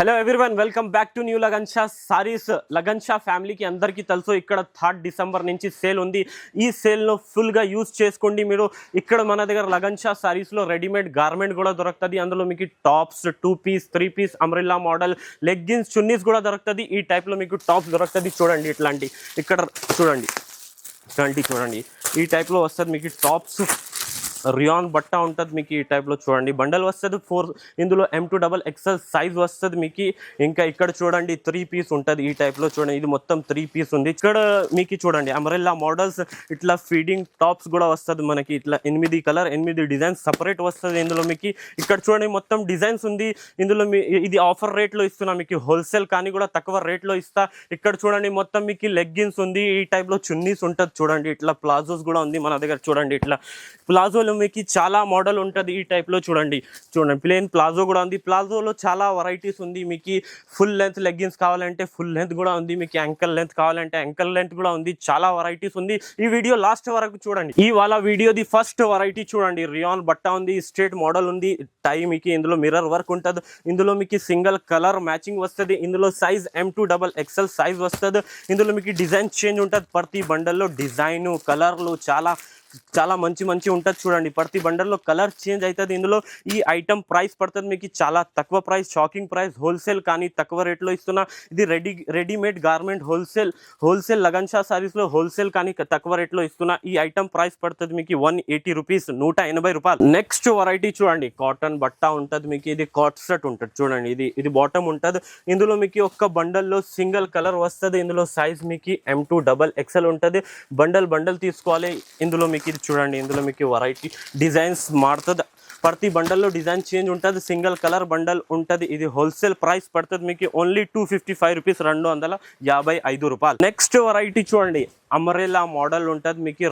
Hello everyone, welcome back to new lagan Shah saris. Lagan Shah ఫ్యామిలీకి అందరికీ తెలుసు, ఇక్కడ 3 డిసెంబర్ నుంచి సేల్ ఉంది. ఈ సేల్ను ఫుల్గా యూజ్ చేసుకోండి మీరు. ఇక్కడ మన దగ్గర లగన్ షా సారీస్లో రెడీమేడ్ గార్మెంట్ కూడా దొరుకుతుంది. అందులో మీకు tops, 2 piece 3 piece umbrella model leggings, చున్నీస్ కూడా దొరుకుతుంది. ఈ టైప్లో మీకు టాప్స్ దొరుకుతుంది. చూడండి ఇట్లాంటి, ఇక్కడ చూడండి ఇట్లాంటి చూడండి, ఈ టైప్లో వస్తుంది మీకు టాప్స్. రియాన్ బట్ట ఉంటుంది మీకు. ఈ టైప్లో చూడండి బండల్ వస్తుంది 4. ఇందులో M2XXL సైజ్ వస్తుంది మీకు. ఇంకా ఇక్కడ చూడండి 3 పీస్ ఉంటుంది. ఈ టైప్లో చూడండి, ఇది మొత్తం 3 పీస్ ఉంది. ఇక్కడ మీకు చూడండి అంబ్రెల్లా మోడల్స్, ఇట్లా ఫీడింగ్ టాప్స్ కూడా వస్తుంది మనకి. ఇట్లా 8 కలర్ 8 డిజైన్స్ సపరేట్ వస్తుంది ఇందులో మీకు. ఇక్కడ చూడండి మొత్తం డిజైన్స్ ఉంది ఇందులో. ఇది ఆఫర్ రేట్లో ఇస్తున్నా మీకు, హోల్సేల్ కానీ కూడా తక్కువ రేట్లో ఇస్తా. ఇక్కడ చూడండి మొత్తం మీకు లెగ్గిన్స్ ఉంది. ఈ టైప్లో చున్నీస్ ఉంటుంది చూడండి. ఇట్లా ప్లాజోస్ కూడా ఉంది మన దగ్గర. చూడండి ఇట్లా ప్లాజోలో మీకు చాలా మోడల్ ఉంటుంది. ఈ టైప్లో చూడండి ప్లేన్ ప్లాజో కూడా ఉంది. ప్లాజోలో చాలా వెరైటీస్ ఉంది మీకు. ఫుల్ లెంత్ లెగ్గిన్స్ కావాలంటే ఫుల్ లెంత్ కూడా ఉంది మీకు. యాంకల్ లెంత్ కావాలంటే యాంకల్ లెంత్ కూడా ఉంది. చాలా వెరైటీస్ ఉంది. ఈ వీడియో లాస్ట్ వరకు చూడండి. ఈ వాళ్ళ వీడియోది ఫస్ట్ వెరైటీ చూడండి, రియాన్ బట్ట ఉంది. స్ట్రేట్ మోడల్ ఉంది. టై మీకు ఇందులో మిర్రర్ వర్క్ ఉంటుంది. ఇందులో మీకు సింగిల్ కలర్ మ్యాచింగ్ వస్తుంది. ఇందులో సైజ్ M2XXL సైజ్ వస్తుంది. ఇందులో మీకు డిజైన్ చేంజ్ ఉంటుంది. ప్రతి బండల్లో డిజైన్ కలర్లు చాలా మంచి ఉంటుంది చూడండి. ప్రతి బండల్లో కలర్ చేంజ్ అవుతుంది. ఇందులో ఈ ఐటమ్ ప్రైస్ పడుతుంది మీకు చాలా తక్కువ ప్రైస్, షాకింగ్ ప్రైస్. హోల్సేల్ కానీ తక్కువ రేట్లో ఇస్తున్నా. ఇది readymade garment wholesale Lagan Shah సారీస్లో హోల్సేల్ కానీ తక్కువ రేట్లో ఇస్తున్నా. ఈ ఐటమ్ ప్రైస్ పడుతుంది మీకు 180 రూపీస్, 180 రూపాయలు. నెక్స్ట్ వెరైటీ చూడండి, కాటన్ బట్ట ఉంటుంది మీకు. ఇది కాట్ సెట్ ఉంటుంది చూడండి. ఇది బాటమ్ ఉంటుంది. ఇందులో మీకు ఒక్క బండల్లో సింగిల్ కలర్ వస్తుంది. ఇందులో సైజ్ మీకు M2XXL ఉంటుంది. బండల్ తీసుకోవాలి. ఇందులో మీకు ఇది చూడండి, ఇందులో మీకు వెరైటీ డిజైన్స్ మారుతుంది. ప్రతి బండల్లో డిజైన్ చేంజ్ ఉంటుంది. సింగిల్ కలర్ బండల్ ఉంటుంది. ఇది హోల్సేల్ ప్రైస్ పడుతుంది మీకు ఓన్లీ 255 రూపీస్, 255 రూపాయలు. నెక్స్ట్ వెరైటీ చూడండి, అంబ్రెల్లా మోడల్ ఉంటుంది మీకు.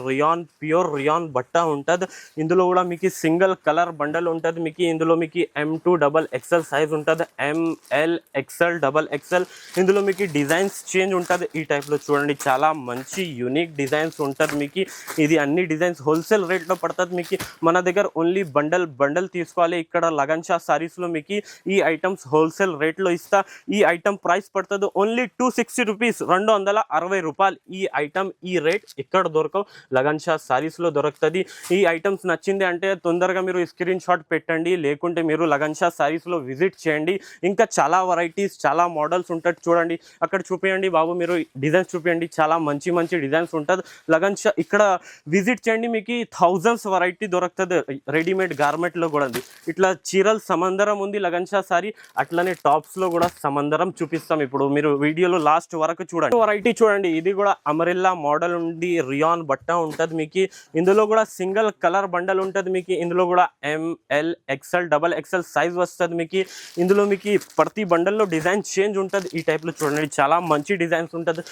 ప్యూర్ రియాన్ బట్ట ఉంటుంది. ఇందులో కూడా మీకు సింగిల్ కలర్ బండల్ ఉంటుంది మీకు. ఇందులో మీకు M2XXL సైజ్ ఉంటుంది, ML XL XXL. ఇందులో మీకు డిజైన్స్ చేంజ్ ఉంటుంది. ఈ టైప్లో చూడండి, చాలా మంచి యూనిక్ డిజైన్స్ ఉంటుంది మీకు. ఇది అన్ని డిజైన్స్ హోల్సేల్ రేట్లో పడుతుంది మీకు. మన దగ్గర ఓన్లీ బండల్ తీసుకోవాలి. ఇక్కడ లగన్ షా సారీస్లో మీకు ఈ ఐటమ్స్ హోల్సేల్ రేట్లో ఇస్తా. ఈ ఐటమ్ ప్రైస్ పడుతుంది ఓన్లీ 260 రూపీస్, 260 రూపాయలు. ఈ ఐటమ్ ఈ రేట్ ఇక్కడ దొరకవు, లగన్ షా సారీస్లో దొరుకుతుంది. ఈ ఐటమ్స్ నచ్చింది అంటే తొందరగా మీరు స్క్రీన్ షాట్ పెట్టండి, లేకుంటే మీరు లగన్ షా సారీస్లో విజిట్ చేయండి. ఇంకా చాలా వెరైటీస్, చాలా మోడల్స్ ఉంటుంది చూడండి. అక్కడ చూపించండి బాబు, మీరు డిజైన్స్ చూపించండి. చాలా మంచి డిజైన్స్ ఉంటుంది లగన్ షా. ఇక్కడ విజిట్ చేయండి, మీకు థౌజండ్స్ వెరైటీ దొరుకుతుంది. రెడీమేడ్ గార్మెంట్లో కూడా ఉంది. ఇట్లా చీరలు సమందరం ఉంది లగన్ షా సారీ. అట్లనే టాప్స్లో కూడా సమందరం చూపిస్తాం. ఇప్పుడు మీరు వీడియోలో లాస్ట్ వరకు చూడండి. వెరైటీ చూడండి, ఇది కూడా అంబ్రెల్లా మోడల్ ఉంది. రియాన్ బట్ట ఉంటుంది మీకు. ఇందులో కూడా సింగిల్ కలర్ బండల్ ఉంటుంది మీకు. ఇందులో కూడా ML XL XXL సైజ్ వస్తుంది మీకు. ఇందులో మీకు ప్రతి బండల్లో డిజైన్ చేంజ్ ఉంటుంది. ఈ టైప్లో చూడండి, చాలా మంచి డిజైన్స్ ఉంటుంది.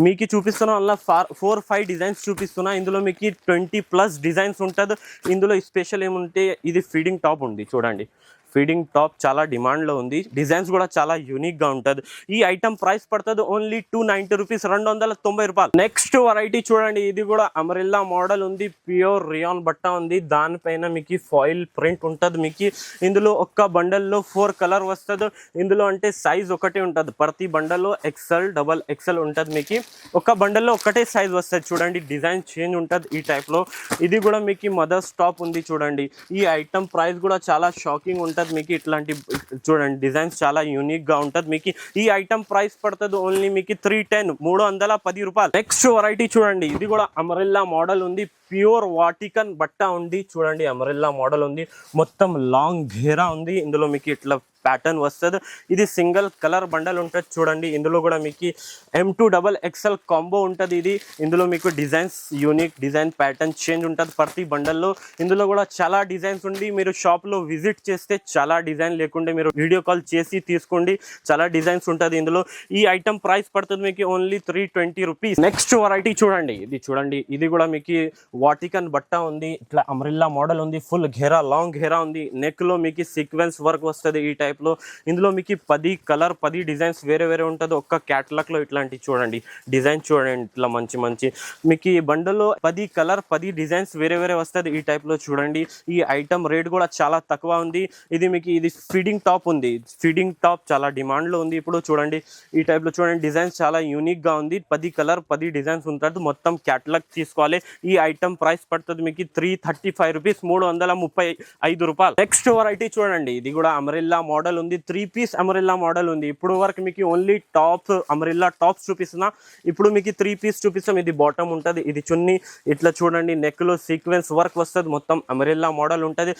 మీకు చూపిస్తున్నా అలా 4-5 డిజైన్స్ చూపిస్తున్నా. ఇందులో మీకు 20+ డిజైన్స్ ఉంటుంది. ఇందులో స్పెషల్ ఏముంటే ఇది ఫీడింగ్ టాప్ ఉంది చూడండి. ఫీడింగ్ టాప్ చాలా డిమాండ్లో ఉంది. డిజైన్స్ కూడా చాలా యూనిక్గా ఉంటుంది. ఈ ఐటమ్ ప్రైస్ పడుతుంది ఓన్లీ 290 రూపీస్, 290 రూపాయలు. నెక్స్ట్ వెరైటీ చూడండి, ఇది కూడా అంబ్రెల్లా మోడల్ ఉంది. ప్యూర్ రియాన్ బట్ట ఉంది. దానిపైన మీకు ఫాయిల్ ప్రింట్ ఉంటుంది మీకు. ఇందులో ఒక్క బండల్లో 4 కలర్ వస్తుంది. ఇందులో అంటే సైజ్ ఒకటే ఉంటుంది. ప్రతి బండల్లో XL XXL ఉంటుంది మీకు. ఒక్క బండల్లో ఒకటే సైజ్ వస్తుంది చూడండి. డిజైన్ చేంజ్ ఉంటుంది ఈ టైప్లో. ఇది కూడా మీకు మదర్స్ టాప్ ఉంది చూడండి. ఈ ఐటమ్ ప్రైస్ కూడా చాలా షాకింగ్ ఉంటుంది మీకు. ఇట్లాంటి చూడండి డిజైన్స్ చాలా యూనిక్ గా ఉంటుంది మీకు. ఈ ఐటమ్ ప్రైస్ పడుతుంది ఓన్లీ మీకు 310 రూపాయలు. నెక్స్ట్ వెరైటీ చూడండి, ఇది కూడా అంబ్రెల్లా మోడల్ ఉంది. ప్యూర్ వాటికన్ బట్ట ఉంది చూడండి. అంబ్రెల్లా మోడల్ ఉంది. మొత్తం లాంగ్ ఘేరా ఉంది. ఇందులో మీకు ఇట్లా ప్యాటర్న్ వస్తుంది. ఇది సింగిల్ కలర్ బండల్ ఉంటుంది చూడండి. ఇందులో కూడా మీకు M2XXL కాంబో ఉంటుంది ఇది. ఇందులో మీకు designs unique design pattern change ఉంటుంది ప్రతి బండల్లో. ఇందులో కూడా చాలా డిజైన్స్ ఉంది. మీరు షాప్లో విజిట్ చేస్తే చాలా డిజైన్, లేకుంటే మీరు వీడియో కాల్ చేసి తీసుకోండి. చాలా డిజైన్స్ ఉంటుంది ఇందులో. ఈ ఐటమ్ ప్రైస్ పడుతుంది మీకు ఓన్లీ 320 రూపీస్. నెక్స్ట్ వెరైటీ చూడండి, ఇది కూడా మీకు వాటికన్ బట్ట ఉంది. ఇట్లా అంబ్రెల్లా మోడల్ ఉంది. ఫుల్ ఘేరా, లాంగ్ ఘేరా ఉంది. నెక్ లో మీకు సీక్వెన్స్ వర్క్ వస్తుంది. ఈ టైప్ టైప్లో. ఇందులో మీకు 10 కలర్ 10 డిజైన్స్ వేరే వేరే ఉంటుంది. ఒక్క క్యాటలాగ్లో ఇట్లాంటి చూడండి డిజైన్ చూడండి, ఇట్లా మంచి మంచి మీకు ఈ బండల్లో 10 కలర్ 10 డిజైన్స్ వేరే వేరే వస్తుంది ఈ టైప్లో చూడండి. ఈ ఐటమ్ రేట్ కూడా చాలా తక్కువ ఉంది. ఇది మీకు ఇది ఫీడింగ్ టాప్ ఉంది. ఫీడింగ్ టాప్ చాలా డిమాండ్లో ఉంది ఇప్పుడు. చూడండి ఈ టైప్లో చూడండి డిజైన్స్ చాలా యూనిక్గా ఉంది. 10 కలర్ 10 డిజైన్స్ ఉంటుంది. మొత్తం క్యాటలాగ్ తీసుకోవాలి. ఈ ఐటమ్ ప్రైస్ పడుతుంది మీకు 335 రూపీస్, 335 రూపాయలు. నెక్స్ట్ వెరైటీ చూడండి, ఇది కూడా అమరిల్లా మోడల్ ఉంది. 3 పీస్ అమరిల్లా మోడల్ ఉంది. ఇప్పుడు వరకు మీకు ఓన్లీ టాప్స్ అమరిల్లా టాప్స్ చూపిస్తున్నా. ఇప్పుడు మీకు 3 పీస్ చూపిస్తాం. ఇది బాటమ్ ఉంటుంది, ఇది చున్నీ ఇట్లా చూడండి నెక్ లో సీక్వెన్స్ వర్క్ వస్తుంది. మొత్తం అమరిల్లా మోడల్ ఉంటుంది.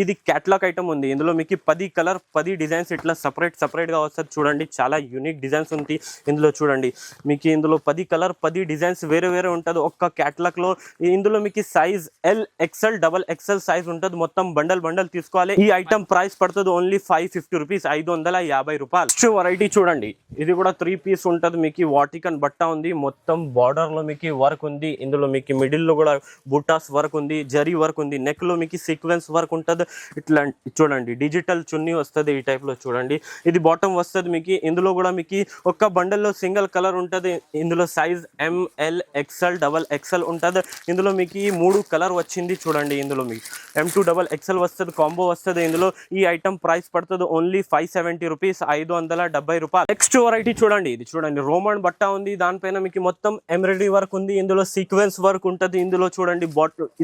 ఇది క్యాటలాగ్ ఐటమ్ ఉంది. ఇందులో మీకు 10 కలర్ 10 డిజైన్స్ ఇట్లా సపరేట్ గా వస్తుంది. చూడండి చాలా యూనిక్ డిజైన్స్ ఉంది ఇందులో. చూడండి మీకు ఇందులో 10 కలర్ 10 డిజైన్స్ వేరే వేరే ఉంటుంది ఒక్క క్యాటలాగ్ లో. ఇందులో మీకు size L XL double XL size ఉంటుంది. మొత్తం బండల్ తీసుకోవాలి. ఈ ఐటమ్ ప్రైస్ పడుతుంది ఓన్లీ 550 రూపీస్, 550 రూపాయలు. నెక్స్ట్ వెరైటీ చూడండి, ఇది కూడా 3 పీస్ ఉంటుంది. మీకు వాటికన్ బట్ట ఉంది. మొత్తం బార్డర్ లో మీకు వర్క్ ఉంది. ఇందులో మీకు మిడిల్ లో కూడా బుటాస్ వర్క్ ఉంది, జరీ వర్క్ ఉంది. నెక్ లో మీకు సీక్వెన్స్ వర్క్ ఉంటుంది. ఇట్లా చూడండి డిజిటల్ చున్నీ వస్తుంది ఈ టైప్ లో. చూడండి ఇది బాటమ్ వస్తుంది మీకు. ఇందులో కూడా మీకు ఒక్క బండల్లో సింగిల్ కలర్ ఉంటుంది. ఇందులో size M L XL double XL ఉంటుంది. ఇందులో మీకు 3 కలర్ వచ్చింది. చూడండి ఇందులో మీకు M2 డబల్ ఎక్స్ఎల్ వస్తుంది, కాంబో వస్తుంది. ఇందులో ఈ ఐటమ్ ప్రైస్ పడుతుంది ఓన్లీ 570 రూపీస్, 570 రూపాయలు. నెక్స్ట్ వెరైటీ చూడండి, ఇది చూడండి రోమన్ బట్ట ఉంది. దానిపైన మీకు మొత్తం ఎంబ్రాయిడరీ వర్క్ ఉంది. ఇందులో సీక్వెన్స్ వర్క్ ఉంటుంది. ఇందులో చూడండి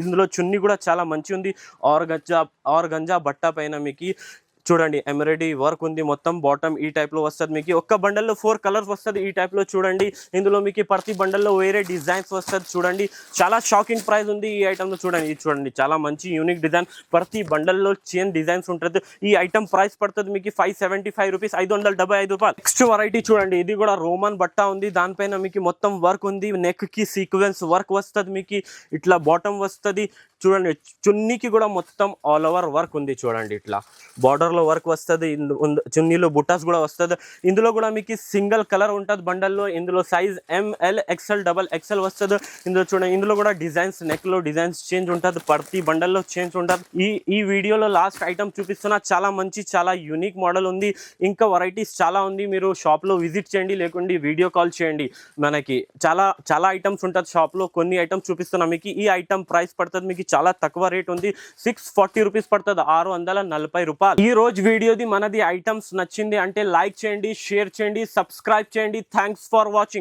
ఇందులో చున్నీ కూడా చాలా మంచి ఉంది. ఆర్గంజా బట్ట పైన మీకు చూడండి ఎంబ్రాయిడరీ వర్క్ ఉంది. మొత్తం బాటమ్ ఈ టైప్ లో వస్తుంది. మీకు ఒక్క బండల్లో 4 కలర్స్ వస్తుంది ఈ టైప్ లో. చూడండి ఇందులో మీకు ప్రతి బండల్లో వేరే డిజైన్స్ వస్తుంది. చూడండి చాలా షాకింగ్ ప్రైస్ ఉంది ఈ ఐటమ్ లో. చూడండి ఇది చూడండి చాలా మంచి యూనిక్ డిజైన్. ప్రతి బండల్లో చేంజ్ డిజైన్స్ ఉంటుంది. ఈ ఐటమ్ ప్రైస్ పడుతుంది మీకు 575 రూపీస్, 575 రూపాయలు. నెక్స్ట్ వెరైటీ చూడండి, ఇది కూడా రోమన్ బట్ట ఉంది. దానిపైన మీకు మొత్తం వర్క్ ఉంది. నెక్ కి సీక్వెన్స్ వర్క్ వస్తుంది. మీకు ఇట్లా బాటమ్ వస్తుంది. చూడండి చున్నీకి కూడా మొత్తం ఆల్ ఓవర్ వర్క్ ఉంది. చూడండి ఇట్లా బార్డర్ లో వర్క్ వస్తుంది. చున్నీలో బుటాస్ కూడా వస్తుంది. ఇందులో కూడా మీకు సింగిల్ కలర్ ఉంటుంది బండల్లో. ఇందులో size M L XL double XL వస్తుంది. ఇందులో చూడండి ఇందులో కూడా డిజైన్స్ నెక్ లో డిజైన్స్ చేంజ్ ఉంటుంది. ప్రతి బండల్లో చేంజ్ ఉంటుంది. ఈ వీడియోలో లాస్ట్ ఐటమ్ చూపిస్తున్నా. చాలా మంచి చాలా యూనిక్ మోడల్ ఉంది. ఇంకా వెరైటీస్ చాలా ఉంది. మీరు షాప్ లో విజిట్ చేయండి, లేకుంటే వీడియో కాల్ చేయండి. మనకి చాలా ఐటమ్స్ ఉంటుంది షాప్ లో. కొన్ని ఐటమ్స్ చూపిస్తున్నా మీకు. ఈ ఐటమ్ ప్రైస్ పడుతుంది మీకు చాలా తక్కువ రేట్ ఉంది. 640 రూపీస్ పడుతుంది, 640 రూపాయలు. ఈ రోజు వీడియోది మనది ఐటమ్స్ నచ్చింది అంటే లైక్ చేయండి, షేర్ చేయండి, సబ్స్క్రైబ్ చేయండి. Thanks for watching.